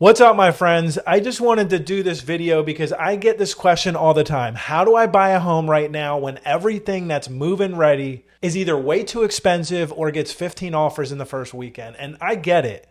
What's up, my friends? I just wanted to do this video because I get this question all the time. How do I buy a home right now when everything that's move-in ready is either way too expensive or gets 15 offers in the first weekend? And I get it.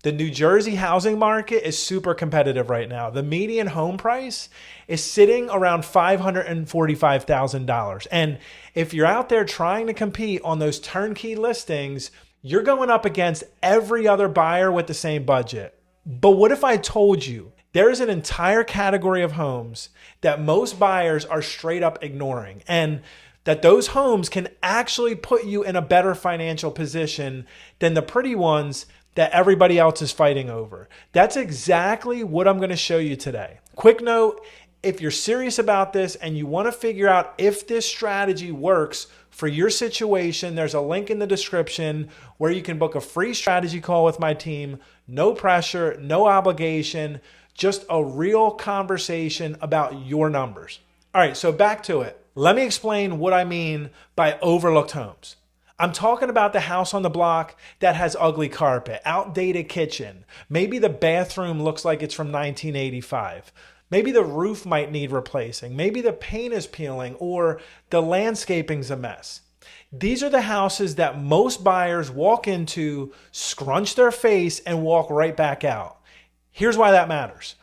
The New Jersey housing market is super competitive right now. The median home price is sitting around $545,000. And if you're out there trying to compete on those turnkey listings, you're going up against every other buyer with the same budget. But what if I told you there's an entire category of homes that most buyers are straight up ignoring, and that those homes can actually put you in a better financial position than the pretty ones that everybody else is fighting over? That's exactly what I'm going to show you today. Quick note, if you're serious about this and you want to figure out if this strategy works for your situation, there's a link in the description where you can book a free strategy call with my team. No pressure, no obligation, just a real conversation about your numbers. All right, so back to it. Let me explain what I mean by overlooked homes. I'm talking about the house on the block that has ugly carpet, outdated kitchen. Maybe the bathroom looks like it's from 1985. Maybe the roof might need replacing. Maybe the paint is peeling or the landscaping's a mess. These are the houses that most buyers walk into, scrunch their face, and walk right back out. Here's why that matters.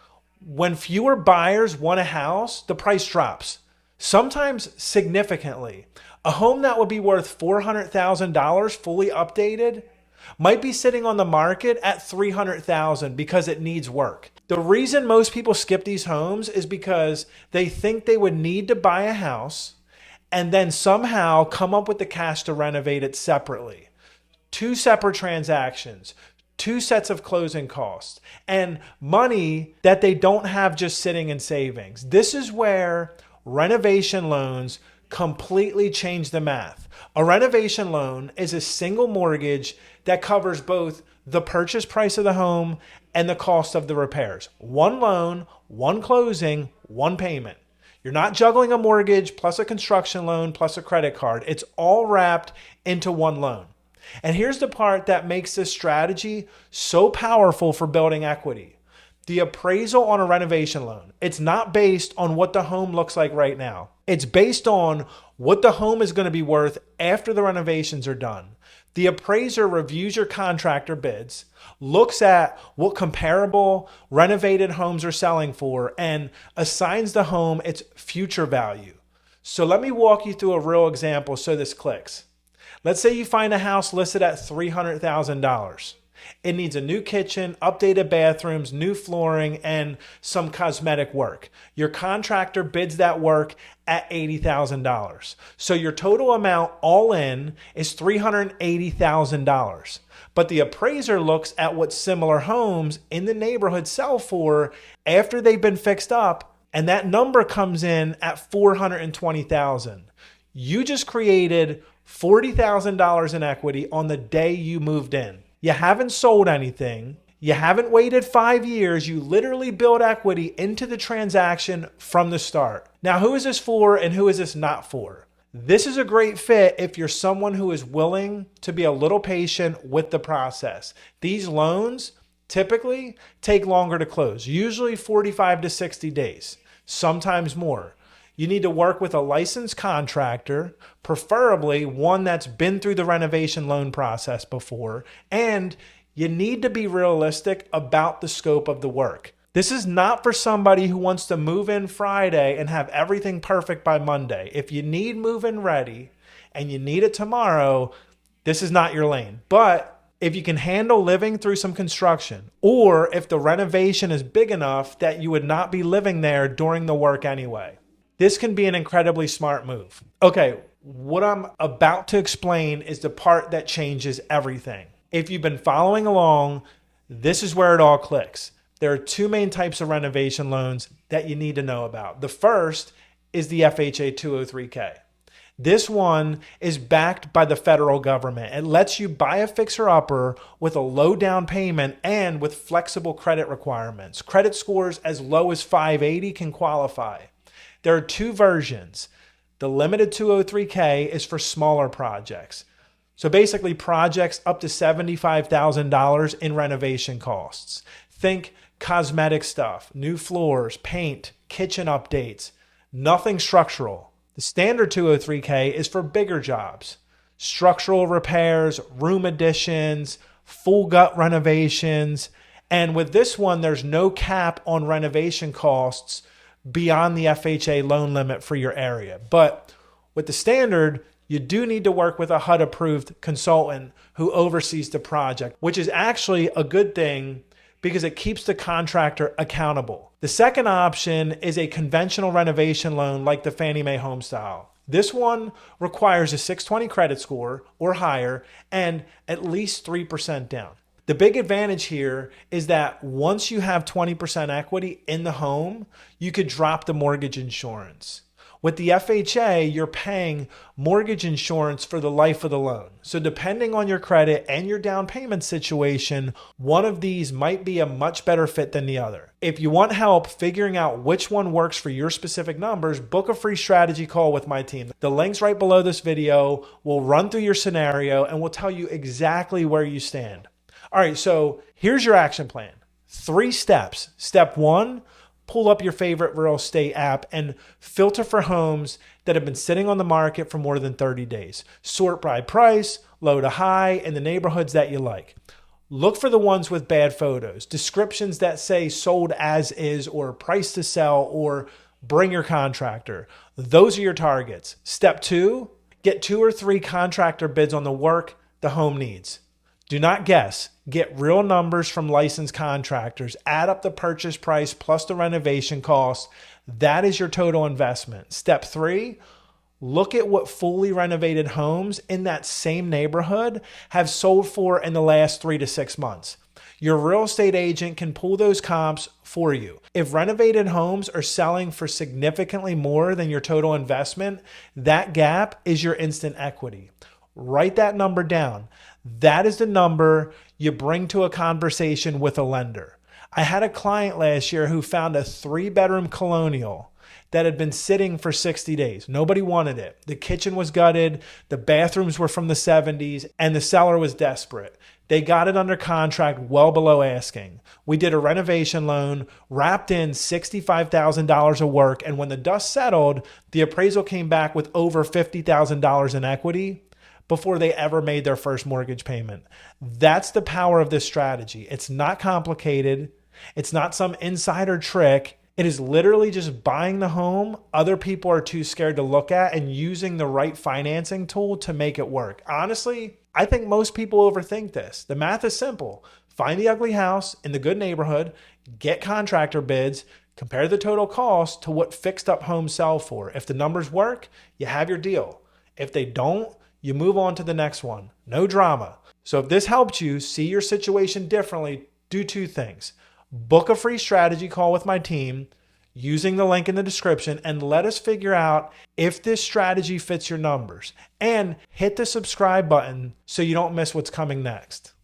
When fewer buyers want a house, the price drops, sometimes significantly. A home that would be worth $400,000 fully updated might be sitting on the market at $300,000 because it needs work. The reason most people skip these homes is because they think they would need to buy a house and then somehow come up with the cash to renovate it separately. Two separate transactions, two sets of closing costs, and money that they don't have just sitting in savings. This is where renovation loans completely change the math. A renovation loan is a single mortgage that covers both the purchase price of the home and the cost of the repairs. One loan, one closing, one payment. You're not juggling a mortgage plus a construction loan plus a credit card. It's all wrapped into one loan. And here's the part that makes this strategy so powerful for building equity. The appraisal on a renovation loan, it's not based on what the home looks like right now. It's based on what the home is going to be worth after the renovations are done. The appraiser reviews your contractor bids, looks at what comparable renovated homes are selling for, and assigns the home its future value. So let me walk you through a real example so this clicks. Let's say you find a house listed at $300,000. It needs a new kitchen, updated bathrooms, new flooring, and some cosmetic work. Your contractor bids that work at $80,000. So your total amount all in is $380,000. But the appraiser looks at what similar homes in the neighborhood sell for after they've been fixed up, and that number comes in at $420,000. You just created $40,000 in equity on the day you moved in. You haven't sold anything. You haven't waited 5 years. You literally build equity into the transaction from the start. Now, who is this for and who is this not for? This is a great fit if you're someone who is willing to be a little patient with the process. These loans typically take longer to close, usually 45 to 60 days, sometimes more. You need to work with a licensed contractor, preferably one that's been through the renovation loan process before, and you need to be realistic about the scope of the work. This is not for somebody who wants to move in Friday and have everything perfect by Monday. If you need move-in ready and you need it tomorrow, this is not your lane. But if you can handle living through some construction, or if the renovation is big enough that you would not be living there during the work anyway, this can be an incredibly smart move. Okay, what I'm about to explain is the part that changes everything. If you've been following along, this is where it all clicks. There are two main types of renovation loans that you need to know about. The first is the FHA 203K. This one is backed by the federal government. It lets you buy a fixer-upper with a low down payment and with flexible credit requirements. Credit scores as low as 580 can qualify. There are two versions. The limited 203K is for smaller projects. So basically projects up to $75,000 in renovation costs. Think cosmetic stuff, new floors, paint, kitchen updates, nothing structural. The standard 203K is for bigger jobs, structural repairs, room additions, full gut renovations. And with this one, there's no cap on renovation costs beyond the FHA loan limit for your area. But with the standard, you do need to work with a HUD approved consultant who oversees the project, which is actually a good thing because it keeps the contractor accountable. The second option is a conventional renovation loan like the Fannie Mae HomeStyle. This one requires a 620 credit score or higher and at least 3% down. The big advantage here is that once you have 20% equity in the home, you could drop the mortgage insurance. With the FHA, you're paying mortgage insurance for the life of the loan. So depending on your credit and your down payment situation, one of these might be a much better fit than the other. If you want help figuring out which one works for your specific numbers, book a free strategy call with my team. The link's right below this video. We'll run through your scenario and we'll tell you exactly where you stand. All right, so here's your action plan. 3 steps. Step 1, pull up your favorite real estate app and filter for homes that have been sitting on the market for more than 30 days. Sort by price, low to high, in the neighborhoods that you like. Look for the ones with bad photos, descriptions that say sold as is or price to sell or bring your contractor. Those are your targets. Step 2, get 2 or 3 contractor bids on the work the home needs. Do not guess. Get real numbers from licensed contractors. Add up the purchase price plus the renovation cost. That is your total investment. Step 3, look at what fully renovated homes in that same neighborhood have sold for in the last 3 to 6 months. Your real estate agent can pull those comps for you. If renovated homes are selling for significantly more than your total investment, that gap is your instant equity. Write that number down. That is the number you bring to a conversation with a lender. I had a client last year who found a 3-bedroom colonial that had been sitting for 60 days. Nobody wanted it. The kitchen was gutted, the bathrooms were from the 70s, and the seller was desperate. They got it under contract well below asking. We did a renovation loan, wrapped in $65,000 of work, and when the dust settled, the appraisal came back with over $50,000 in equity before they ever made their first mortgage payment. That's the power of this strategy. It's not complicated. It's not some insider trick. It is literally just buying the home other people are too scared to look at and using the right financing tool to make it work. Honestly, I think most people overthink this. The math is simple. Find the ugly house in the good neighborhood, get contractor bids, compare the total cost to what fixed up homes sell for. If the numbers work, you have your deal. If they don't, you move on to the next one. No drama. So if this helped you see your situation differently, do 2 things. Book a free strategy call with my team using the link in the description and let us figure out if this strategy fits your numbers. And hit the subscribe button so you don't miss what's coming next.